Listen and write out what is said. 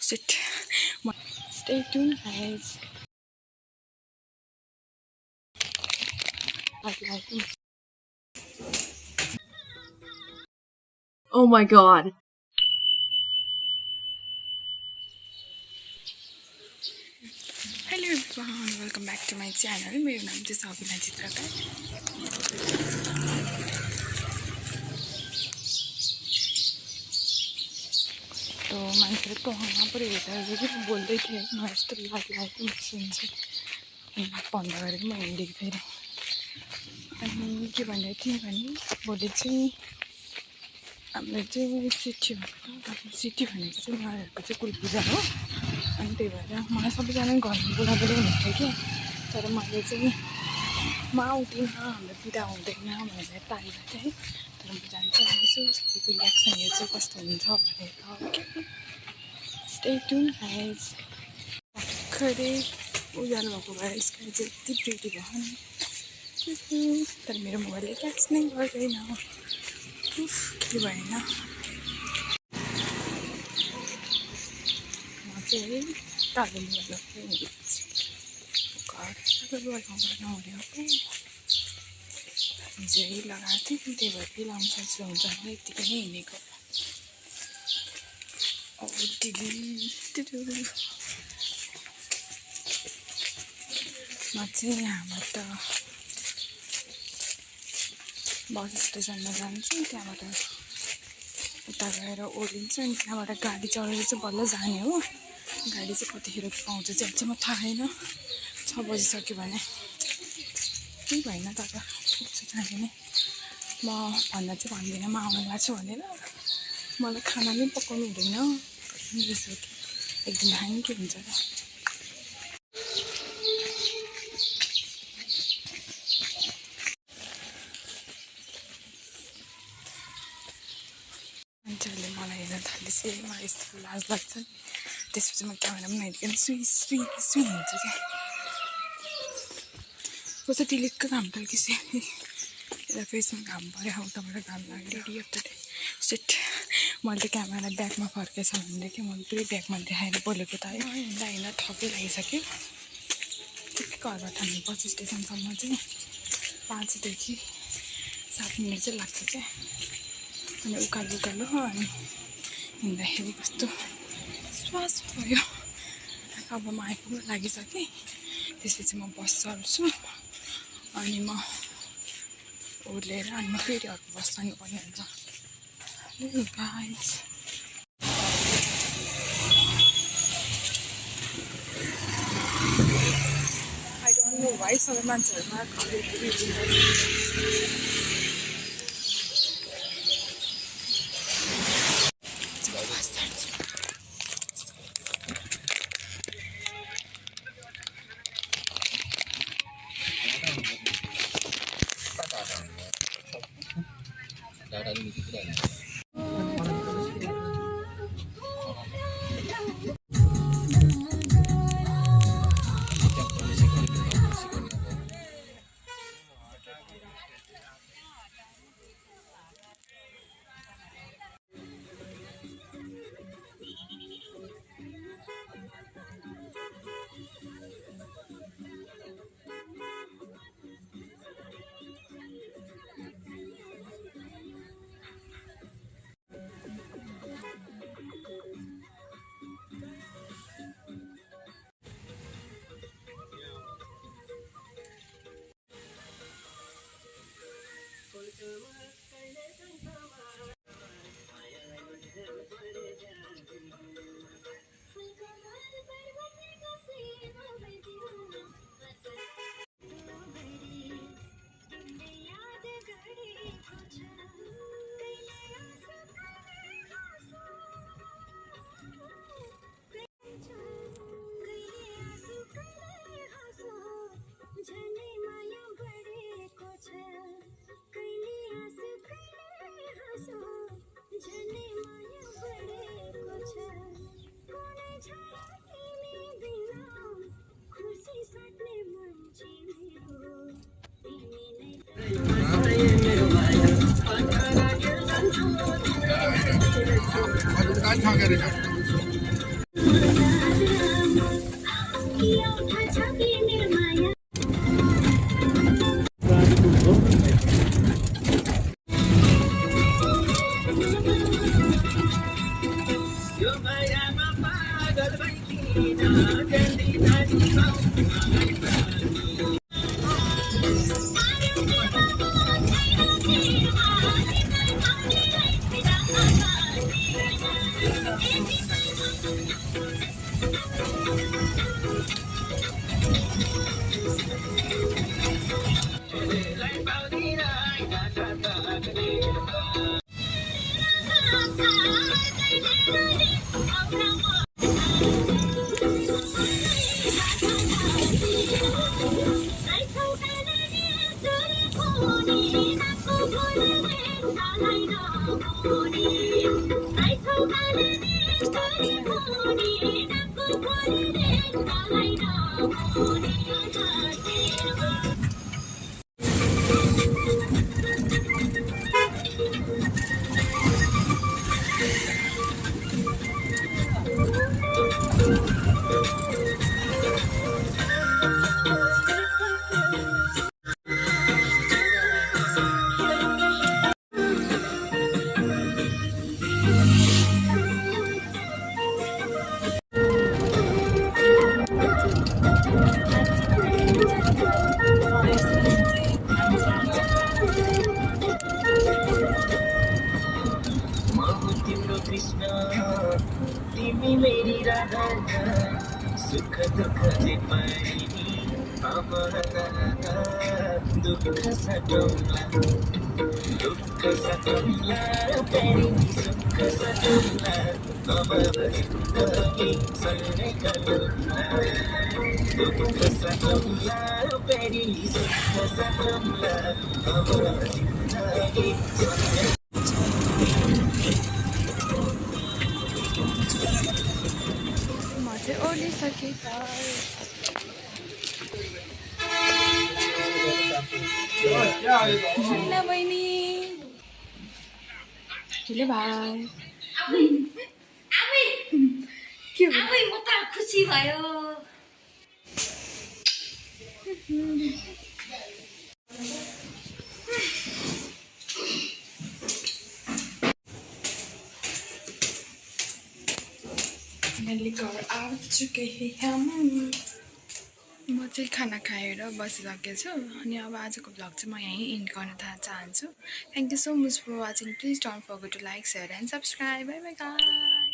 Sit. Stay tuned, guys. Oh my god. Hello everyone, welcome back to my channel. मेरो नाम चाहिँ सबिना चित्रकार. तो मान्छेले कहना पऱ्यो हेर्दा कि बोल्दै थिएँ म यस्तो लागेको सुन्छ बन्द गरेको म हिँडेको फेरि अनि के भन्दै थिएँ भने भोलि चाहिँ हाम्रो चाहिँ सिटी भनेको चाहिँ उहाँहरूको चाहिँ कुल पूजा हो अनि त्यही भएर मलाई सबैजना घरमा बोलाएर हुन्थ्यो कि तर मैले चाहिँ म आउँदिनँ हाम्रो बिदा हुँदैन भनेर टाढिएको थिएँ तर म जान्छु यसो सबैको रियाक्सन हेर्छु कस्तो हुन्छ भनेर ओके स्टे ट्युन गाइज भर्खरै उज्यालो भएको भएर स्काई चाहिँ यति प्रिटी भयो नि तर मेरो मोबाइलले क्याच नै गर्दैन के भएन म चाहिँ तालु लुगा नहुने हिजै लगाएको थिएँ त्यही भएर फेरि लाउनु सजिलो हुन्छ भने यतिकै नै हिँडेको म चाहिँ यहाँबाट बस स्टेसनमा जान्छु त्यहाँबाट उता गएर ओर्लिन्छु अनि त्यहाँबाट गाडी चढेर चाहिँ बल्ल जाने हो गाडी चाहिँ कतिखेर पाउँछ चाहिँ अझै म थाहा छैन 6 बजिसक्यो भने केही भएन तर पुग्छु जाने नै म भन्न चाहिँ भन्दिनँ म आउनु लाग्छु भनेर मलाई खाना पनि पकाउनु हुँदैन एक दिन खाने के हुन्छ र मान्छेहरूले मलाई हेर्न थालेपछि मलाई यस्तो लाज लाग्छ त्यसपछि म क्यामेरा पनि नहेरिकन सुई हिँड्छु क्या कसै टिलिक्क घाम टल्किसे यता फेसमा घाम पऱ्यो उताबाट घाम लाग्यो ready of the day set मैले त क्यामेरा ब्यागमा फर्केछ भनेदेखि मैले पुरै ब्यागमा देखाएर बोलेको त हिँड्दा हिँड्दा ठक्कै लागिसक्यो ठिकै घरबाट हामी बस स्टेसनसम्म चाहिँ 5 देखि 7 मिनट चाहिँ लाग्छ क्या अनि उकालो अनि हिँड्दाखेरि कस्तो श्वास भयो अब म आइपुग्न लागिसकेँ त्यसपछि म बस चढ्छु अनि म ओर्लेर अनि म फेरि अर्को बस जानुपर्ने हुन्छ guys I don't know why सबै मान्छेहरूमा तिमी मेरी राधा सुख दुख जे पाइनी दुख सटौला तेरी सुख सटौला अब जिंदगी सँगै कटौला दुख सटौला तेरी सुख सटौला अब जिंदगी सँगै ओर्लिसके हैन बहिनी के भाइ के म त खुसी भयो फाइनली घर आ चुके हम म चाहिँ खाना खाएर बसिसकेको छु अनि अब आजको भ्लग चाहिँ म यहीँ इन्ड गर्न चाहन्छु thank you so much for watching please don't forget to like share and subscribe bye bye guys